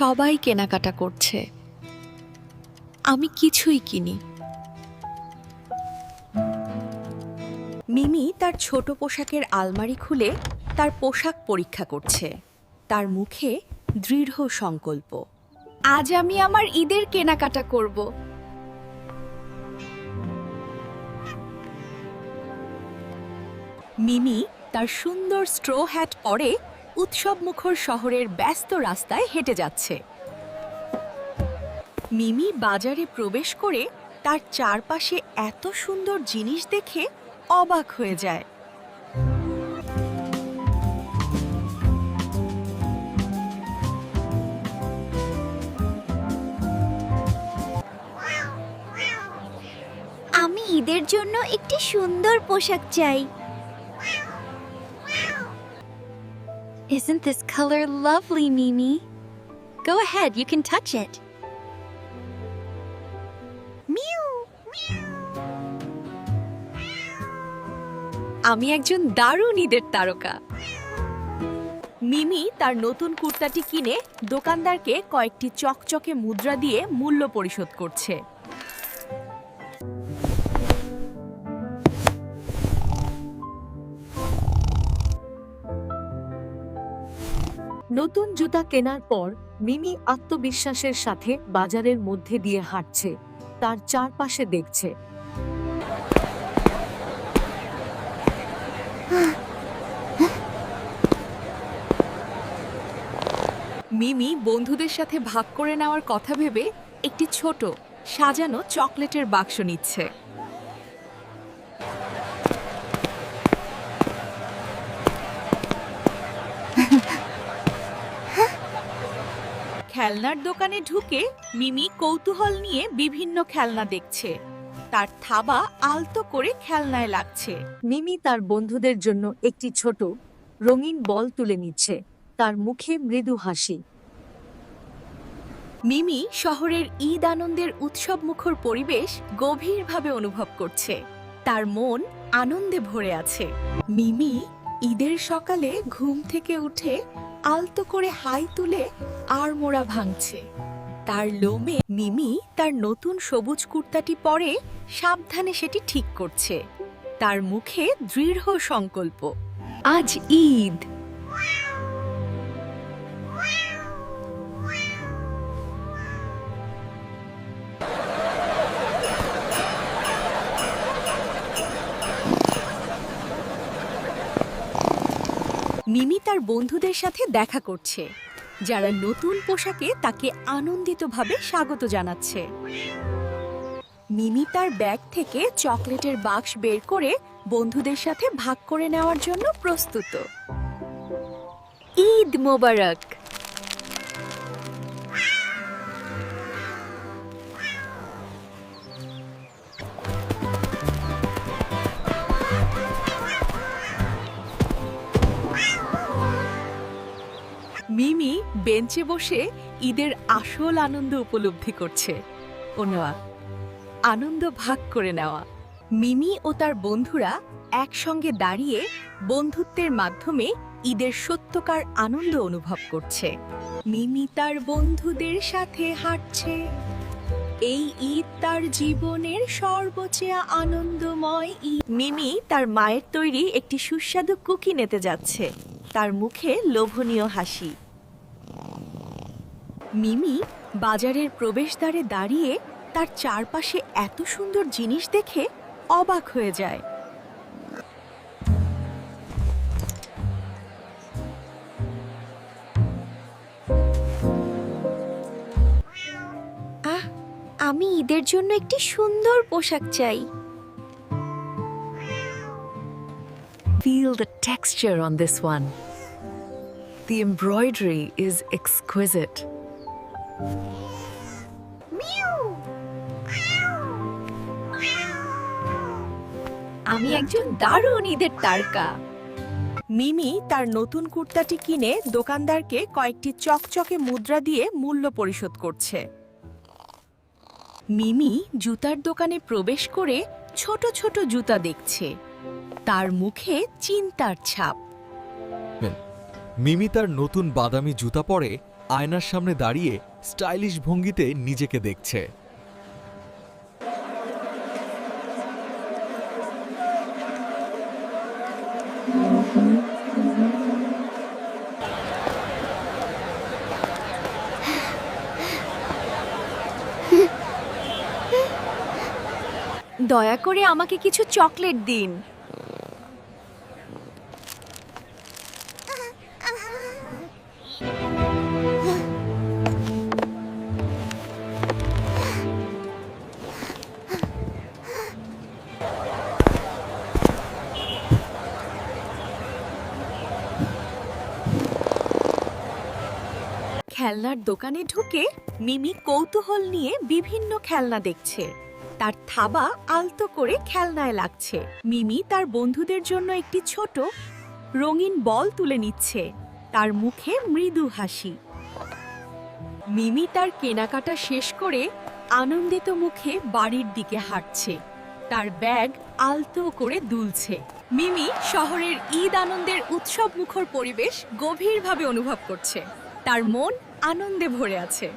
সবাই কেনাকাটা করছে, আমি কিছুই কিনি। মিমি তার ছোট পোশাকের আলমারি খুলে তার পোশাক পরীক্ষা করছে। তার মুখে দৃঢ় সংকল্প, আজ আমি আমার ঈদের কেনাকাটা করব। মিমি তার সুন্দর স্ট্রো হ্যাট পরে উৎসবমুখর শহরের ব্যস্ত রাস্তায় হেঁটে যাচ্ছে। মিমি বাজারে প্রবেশ করে তার চারপাশে এত সুন্দর জিনিস দেখে অবাক হয়ে যায়। আমি ঈদের জন্য একটি সুন্দর পোশাক চাই। Isn't this color lovely, Mimi? Go ahead, you can touch it. Meow. আমি একজন দারুণ ঈদের তারকা। মিমি তার নতুন কুর্তাটি কিনে দোকানদারকে কয়েকটি চকচকে মুদ্রা দিয়ে মূল্য পরিশোধ করছে। নতুন জুতা কেনার পর মিমি আত্মবিশ্বাসের সাথে বাজারের মধ্যে দিয়ে হাঁটছে, তার চারপাশে দেখছে। মিমি বন্ধুদের সাথে ভাগ করে নেওয়ার কথা ভেবে একটি ছোট সাজানো চকলেটের বাক্স নিচ্ছে। খেলনার দোকানে ঢুকে মিমি কৌতূহল নিয়ে বিভিন্ন খেলনা দেখছে। তার থাবা আলতো করে খেলনায় লাগছে। মিমি তার বন্ধুদের জন্য একটি ছোট রঙিন বল তুলে নিচ্ছে, তার মুখে মৃদু হাসি। মিমি শহরের ঈদ আনন্দের উৎসবমুখর পরিবেশ গভীরভাবে অনুভব করছে। তার মন আনন্দে ভরে আছে। মিমি ঈদের সকালে ঘুম থেকে উঠে আলতো করে হাই তুলে আড়মোড়া ভাঙছে। তার লোমে মিমি তার নতুন সবুজ কুর্তাটি পরে সাবধানে সেটি ঠিক করছে। তার মুখে দৃঢ় সংকল্প, আজ ঈদ। মিমি তার বন্ধুদের সাথে দেখা করছে, যারা নতুন পোশাকে তাকে আনন্দিতভাবে স্বাগত জানাচ্ছে। মিমি তার ব্যাগ থেকে চকলেটের বাক্স বের করে বন্ধুদের সাথে ভাগ করে নেওয়ার জন্য প্রস্তুত। ঈদ মোবারক। মিমি বেঞ্চে বসে ঈদের আসল আনন্দ উপলব্ধি করছে। আনন্দ ভাগ করে নেওয়া। মিমি ও তার বন্ধুরা একসঙ্গে দাঁড়িয়ে বন্ধুত্বের মাধ্যমে ঈদের সত্যকার আনন্দ অনুভব করছে। মিমি তার বন্ধুদের সাথে হাঁটছে। এই ঈদ তার জীবনের সর্বচেয়ে আনন্দময় ঈদ। মিমি তার মায়ের তৈরি একটি সুস্বাদু কুকি নিতে যাচ্ছে, তার মুখে লোভনীয় হাসি। মিমি বাজারের প্রবেশদ্বারে দাঁড়িয়ে তার চারপাশে এত সুন্দর জিনিস দেখে অবাক হয়ে যায়। আমি ঈদের জন্য একটি সুন্দর পোশাক চাই। Feel the texture on this one. The embroidery is exquisite. আমি একজন দারুণ ঈদের তারকা। মিমি তার নতুন কুর্তাটি কিনে দোকানদারকে কয়েকটি চকচকে মুদ্রা দিয়ে মূল্য পরিশোধ করছে। মিমি জুতার দোকানে প্রবেশ করে ছোট ছোট জুতা দেখছে। তার মুখে চিন্তার ছাপ। মিমি তার নতুন বাদামি জুতা পরে আয়নার সামনে দাঁড়িয়ে স্টাইলিশ ভঙ্গিতে নিজেকে দেখছে। দয়া করে আমাকে কিছু চকলেট দিন। খেলনার দোকানে ঢুকে মিমি কৌতূহল নিয়ে বিভিন্ন খেলনা দেখছে। তার থাবা আলতো করে খেলনায় লাগছে। মিমি তার বন্ধুদের জন্য একটি ছোট রঙিন বল তুলে নিচ্ছে। তার মুখে মৃদু হাসি। মিমি তার কেনাকাটা শেষ করে আনন্দিত মুখে বাড়ির দিকে হাঁটছে। তার ব্যাগ আলতো করে দুলছে। মিমি শহরের ঈদ আনন্দের উৎসব মুখর পরিবেশ গভীরভাবে অনুভব করছে। তার মন আনন্দে ভরে আছে।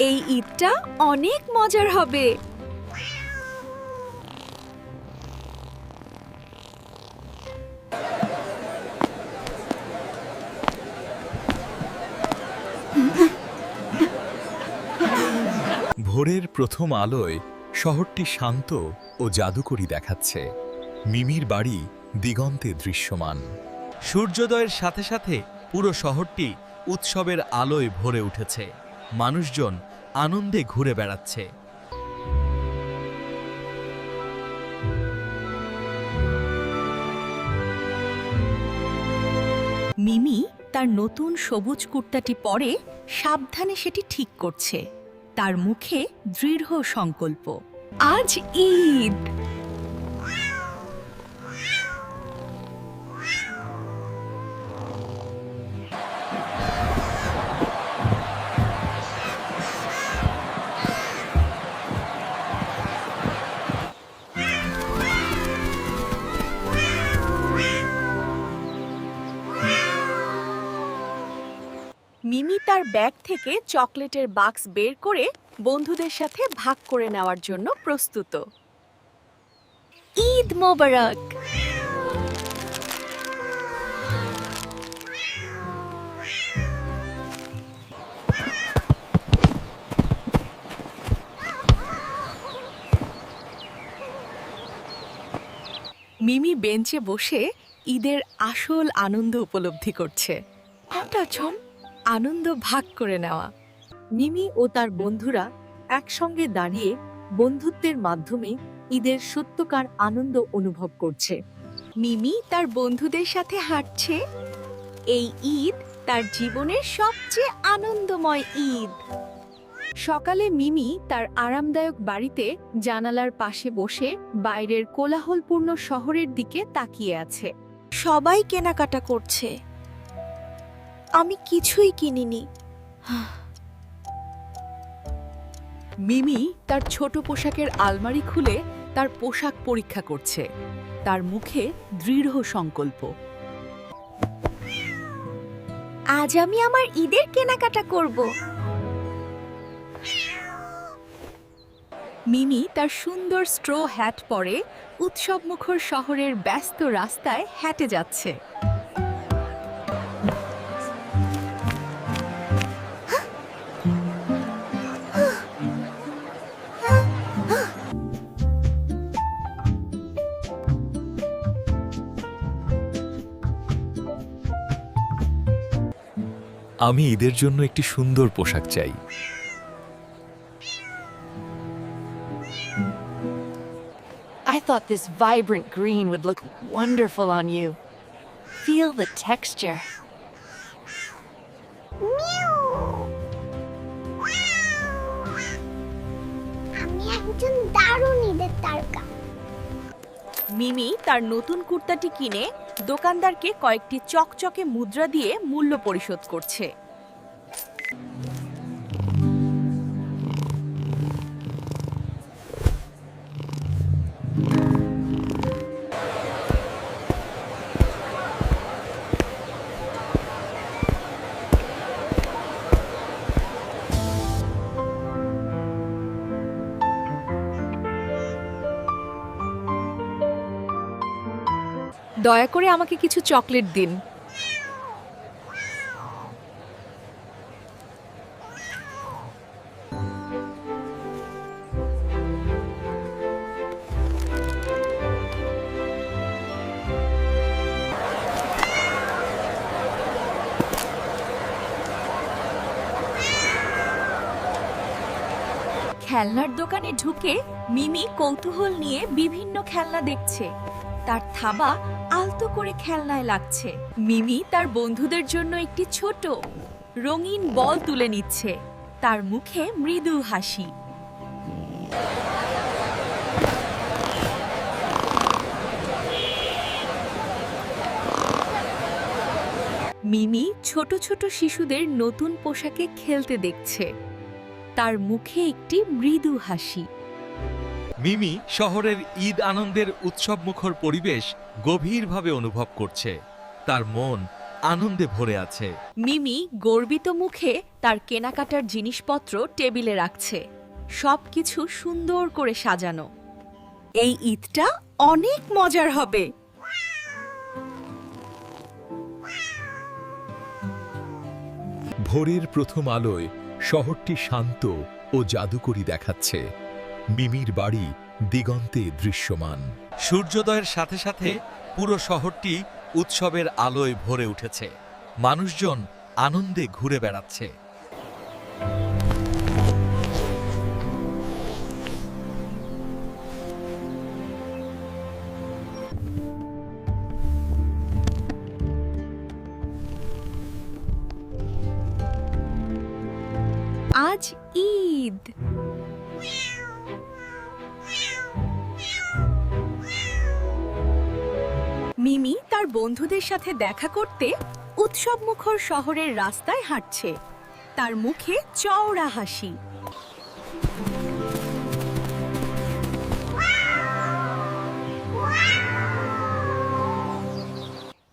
এই ঈদটা অনেক মজার হবে। ভোরের প্রথম আলোয় শহরটি শান্ত ও জাদুকরী দেখাচ্ছে। মিমির বাড়ি দিগন্তে দৃশ্যমান। সূর্যোদয়ের সাথে সাথে পুরো শহরটি উৎসবের আলোয় ভরে উঠেছে। মানুষজন আনন্দে ঘুরে বেড়াচ্ছে। মিমি তার নতুন সবুজ কুর্তাটি পরে সাবধানে সেটি ঠিক করছে। তার মুখে দৃঢ় সংকল্প। আজ ঈদ। মিমি তার ব্যাগ থেকে চকলেটের বাক্স বের করে বন্ধুদের সাথে ভাগ করে নেওয়ার জন্য প্রস্তুত। ঈদ মোবারক। মিমি বেঞ্চে বসে ঈদের আসল আনন্দ উপলব্ধি করছে। আনন্দ ভাগ করে নেওয়া। মিমি ও তার বন্ধুরা একসঙ্গে দাঁড়িয়ে বন্ধুত্বের মাধ্যমে ঈদের সত্যকার আনন্দ অনুভব করছে। মিমি তার বন্ধুদের সাথে হাঁটছে। এই ঈদ তার জীবনের সবচেয়ে আনন্দময় ঈদ। সকালে মিমি তার আরামদায়ক বাড়িতে জানালার পাশে বসে বাইরের কোলাহলপূর্ণ শহরের দিকে তাকিয়ে আছে। সবাই কেনাকাটা করছে, আমি কিছুই কিনিনি। মিমি তার ছোট পোশাকের আলমারি খুলে তার পোশাক পরীক্ষা করছে। তার মুখে দৃঢ় সংকল্প। আজ আমি আমার ঈদের কেনাকাটা করব। মিমি তার সুন্দর স্ট্রো হ্যাট পরে উৎসবমুখর শহরের ব্যস্ত রাস্তায় হেঁটে যাচ্ছে। আমি ঈদের জন্য একটি সুন্দর পোশাক চাই। I thought this vibrant green would look wonderful on you. Feel the texture. আমি একজন দারুণ ঈদের তারকা। মিমি তার নতুন কুর্তাটি কিনে দোকানদারকে কয়েকটি চকচকে মুদ্রা দিয়ে মূল্য পরিশোধ করছে। দয়া করে আমাকে কিছু চকলেট দিন। খেলনার দোকানে ঢুকে মিমি কৌতূহল নিয়ে বিভিন্ন খেলনা দেখছে। তার থাবা আলতো করে খেলনায় লাগছে। মিমি তার বন্ধুদের জন্য একটি ছোট রঙিন বল তুলে নিচ্ছে। তার মুখে মৃদু হাসি। মিমি ছোট ছোট শিশুদের নতুন পোশাকে খেলতে দেখছে। তার মুখে একটি মৃদু হাসি। মিমি শহরের ঈদ আনন্দের উৎসবমুখর পরিবেশ গভীরভাবে অনুভব করছে। তার মন আনন্দে ভরে আছে। মিমি গর্বিত মুখে তার কেনাকাটার জিনিসপত্র টেবিলে রাখছে। সবকিছু সুন্দর করে সাজানো। এই ঈদটা অনেক মজার হবে। ভোরের প্রথম আলোয় শহরটি শান্ত ও জাদুকরী দেখাচ্ছে। মিমির বাড়ি দিগন্তে দৃশ্যমান। সূর্যোদয়ের সাথে সাথে পুরো শহরটি উৎসবের আলোয় ভরে উঠেছে। মানুষজন আনন্দে ঘুরে বেড়াচ্ছে। আজ ঈদ। মিমি তার বন্ধুদের সাথে দেখা করতে উৎসবমুখর শহরের রাস্তায় হাঁটছে। তার মুখে চওড়া হাসি।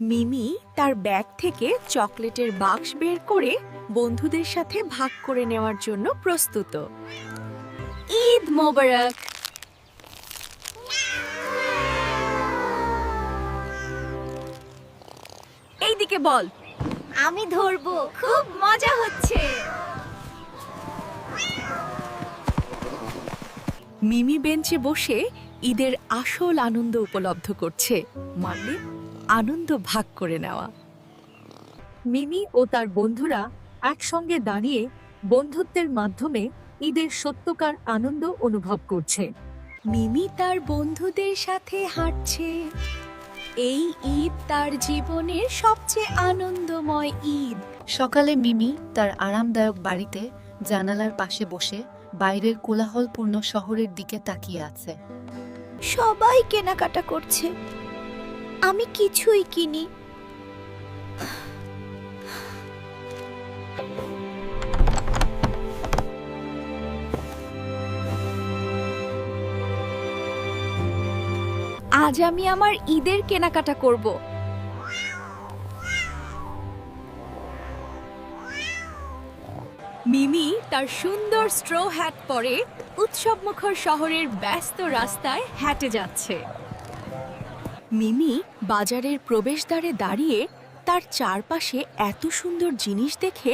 মিমি তার ব্যাগ থেকে চকলেটের বাক্স বের করে বন্ধুদের সাথে ভাগ করে নেওয়ার জন্য প্রস্তুত। ঈদ মোবারক। এইদিকে বল। আমি ধরবো, খুব মজা হচ্ছে। মিমি বেঞ্চে বসে ঈদের আসল আনন্দ উপলব্ধ করছে, মানে আনন্দ ভাগ করে নেওয়া। মিমি ও তার বন্ধুরা একসঙ্গে দাঁড়িয়ে বন্ধুত্বের মাধ্যমে ঈদের সত্যকার আনন্দ অনুভব করছে। মিমি তার বন্ধুদের সাথে হাঁটছে। এই ঈদ তার জীবনের সবচেয়ে আনন্দময় ঈদ। সকালে মিমি তার আরামদায়ক বাড়িতে জানালার পাশে বসে বাইরের কোলাহলপূর্ণ শহরের দিকে তাকিয়ে আছে। সবাই কেনাকাটা করছে, আমি কিছুই কিনি। আজ আমি আমার ঈদের কেনাকাটা করব। মিমি তার সুন্দর স্ট্রো হ্যাট পরে উৎসবমুখর শহরের ব্যস্ত রাস্তায় হেঁটে যাচ্ছে। মিমি বাজারের প্রবেশদ্বারে দাঁড়িয়ে তার চারপাশে এত সুন্দর জিনিস দেখে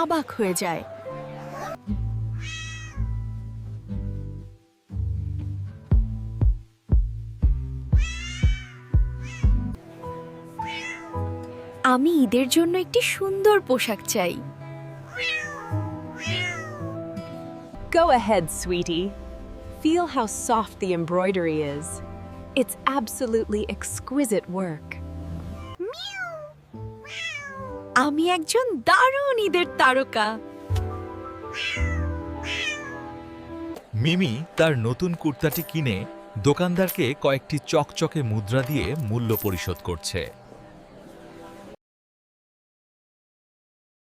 অবাক হয়ে যায়। আমি ঈদের জন্য একটি সুন্দর পোশাক চাই। Go ahead, sweetie. Feel how soft the embroidery is. It's absolutely exquisite work. আমি একজন দারুণ ঈদের তারকা। মিমি তার নতুন কুর্তাটি কিনে দোকানদারকে কয়েকটি চকচকে মুদ্রা দিয়ে মূল্য পরিশোধ করছে।